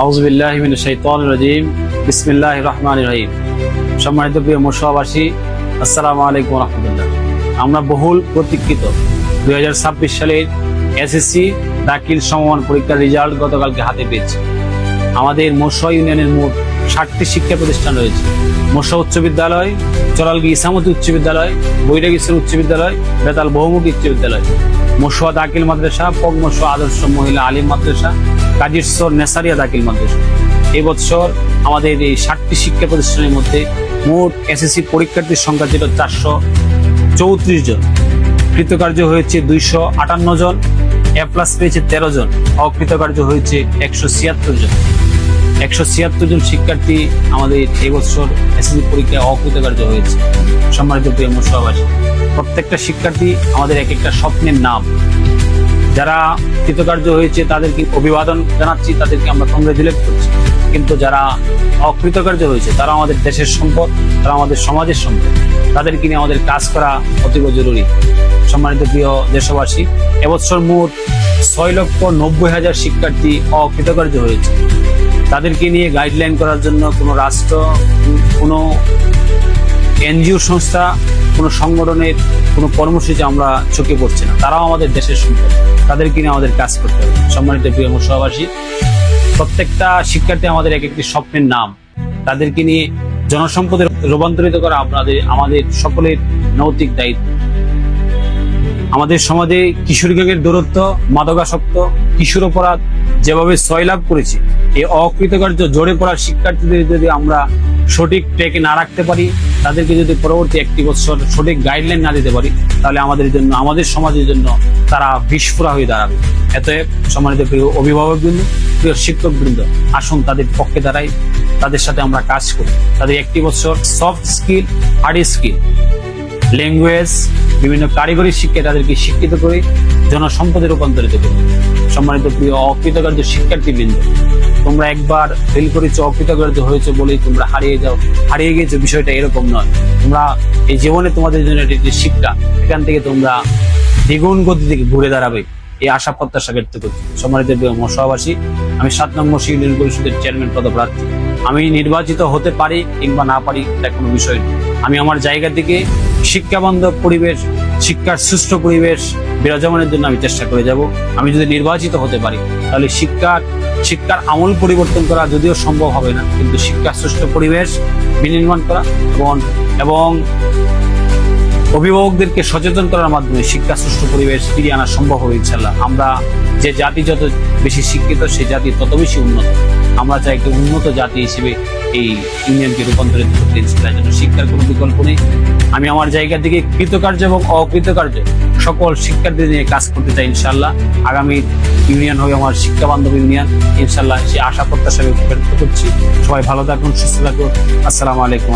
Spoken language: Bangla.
আউযু বিল্লাহি মিনাশ শাইতানির রাজীম। বিসমিল্লাহির রহমানির রহিম। সম্মানিত প্রিয় মোশাবাসী, আসসালামু আলাইকুম ওয়া রাহমাতুল্লাহ। আমরা বহুল প্রতীক্ষিত 2026 সালের এসএসসি দাখিল সমমান পরীক্ষার রেজাল্ট গতকালকে হাতে পেয়েছি। আমাদের মোশা ইউনিয়নের মোট 60টি শিক্ষা প্রতিষ্ঠান রয়েছে। মোশা উচ্চ বিদ্যালয়, চরালগি ইসামতি উচ্চ বিদ্যালয়, বৈরাগীশ্বর উচ্চ বিদ্যালয়, বেতাল বহুমুখী উচ্চ বিদ্যালয়, মোশা দাখিল মাদ্রাসা, পগমোশা আদর্শ মহিলা আলিম মাদ্রাসা, কাজিরচর নেসারিয়া দাখিল মাদ্রাসা। এবছর আমাদের এই 60টি শিক্ষা প্রতিষ্ঠানের মধ্যে মোট এসএসসি পরীক্ষার্থীর সংখ্যা ছিল 434 জন। কৃতকার্য হয়েছে 258 জন, এ প্লাস পেয়েছে 13 জন, অকৃতকার্য হয়েছে 176 জন। 176 জন শিক্ষার্থী আমাদের এবছর এসএসসি পরীক্ষায় অকৃতকার্য হয়েছে। সম্মানিত প্রিয় মোশাবাসী, প্রত্যেকটা শিক্ষার্থী আমাদের এক একটা স্বপ্নের নাম। যারা কৃতকার্য হয়েছে তাদেরকে অভিবাদন জানাচ্ছি, তাদেরকে আমরা কংগ্রেচুলেট করছি। কিন্তু যারা অকৃতকার্য হয়েছে তারা আমাদের দেশের সম্পদ, তারা আমাদের সমাজের সম্পদ, তাদেরকে নিয়ে আমাদের কাজ করা অতীব জরুরি। সম্মানিত প্রিয় দেশবাসী, এবছর মোট 6,90,000 শিক্ষার্থী অকৃতকার্য হয়েছে। তাদেরকে নিয়ে গাইডলাইন করার জন্য কোনো রাষ্ট্র, কোনো এনজিও সংস্থা, কোনো সংগঠনের কোনো কর্মসূচি আমরা চোখে পড়ছে না। তারাও আমাদের দেশের সম্পদ, তাদেরকে নিয়ে আমাদের কাজ করতে হবে। সম্মানিত প্রিয় মোশাবাসী, প্রত্যেকটা শিক্ষার্থী আমাদের এক একটি স্বপ্নের নাম। তাদেরকে নিয়ে জনসম্পদে রূপান্তরিত করা আমাদের সকলের নৈতিক দায়িত্ব। আমাদের সমাজে কিশোর গ্যাংয়ের দূরত্ব, মাদকাসক্ত, কিশোর অপরাধ যেভাবে সয়লাভ করেছে, এই অকৃতকার্য জড়ে পড়া শিক্ষার্থীদের যদি আমরা সঠিক ট্র্যাকে না রাখতে পারি, তাদেরকে যদি পরবর্তী একটি বছর সঠিক গাইডলাইন না দিতে পারি, তাহলে আমাদের জন্য, আমাদের সমাজের জন্য তারা বিস্ফোরা হয়ে দাঁড়াবে। এতএব সম্মানিত প্রিয় অভিভাবকবৃন্দ, প্রিয় শিক্ষকবৃন্দ, আসুন তাদের পক্ষে দাঁড়াই, তাদের সাথে আমরা কাজ করি। তাদের একটি বছর soft skill, hard skill, language, বিভিন্ন কারিগরি শিক্ষায় তাদেরকে শিক্ষিত করে জনসম্পদে রূপান্তরিত করবে। সম্মানিত প্রিয় অকৃতকার্য শিক্ষার্থীবৃন্দ, তোমরা একবার ফেল করেছো, অকৃতকার্য হয়েছে বলেই তোমরা হারিয়ে গেছো, বিষয়টা এরকম নয়। তোমরা এই জীবনে তোমাদের জন্য একটি শিক্ষা, এখান থেকে তোমরা দ্বিগুণ গতি থেকে ঘুরে দাঁড়াবে, এই আশা প্রত্যাশা ব্যক্ত করছি। সম্মানিত প্রিয় মোশাবাসী, আমি 7 নং মোশা ইউনিয়ন পরিষদের চেয়ারম্যান পদপ্রার্থী। আমি নির্বাচিত হতে পারি কিংবা না পারি, এটা কোনো বিষয় নয়। আমি আমার জায়গা থেকে শিক্ষাবান্ধব পরিবেশ, শিক্ষার সুষ্ঠু পরিবেশ বিরাজমানের জন্য আমি চেষ্টা করে যাব। আমি যদি নির্বাচিত হতে পারি, তাহলে শিক্ষার আমূল পরিবর্তন করা যদিও সম্ভব হবে না, কিন্তু শিক্ষার সুষ্ঠু পরিবেশ বিনির্মাণ করা এবং অভিভাবকদেরকে সচেতন করার মাধ্যমে শিক্ষা সুষ্ঠু পরিবেশ ফিরিয়ে আনা সম্ভব হবে ইনশাল্লাহ। আমরা যে জাতি যত বেশি শিক্ষিত, সেই জাতি তত বেশি উন্নত। আমরা চাই একটি উন্নত জাতি হিসেবে এই ইউনিয়নকে রূপান্তরিত করতে। ইনশাল্লাহ জন্য শিক্ষার কোনো বিকল্প নেই। আমি আমার জায়গা থেকে কৃতকার্য এবং অকৃতকার্য সকল শিক্ষার্থীদের নিয়ে কাজ করতে চাই। ইনশাল্লাহ আগামী ইউনিয়ন হবে আমার শিক্ষা বান্ধব ইউনিয়ন। ইনশাল্লাহ সে আশা প্রত্যাশা ব্যক্ত করছি। সবাই ভালো থাকুন, সুস্থ থাকুন। আসসালামু আলাইকুম।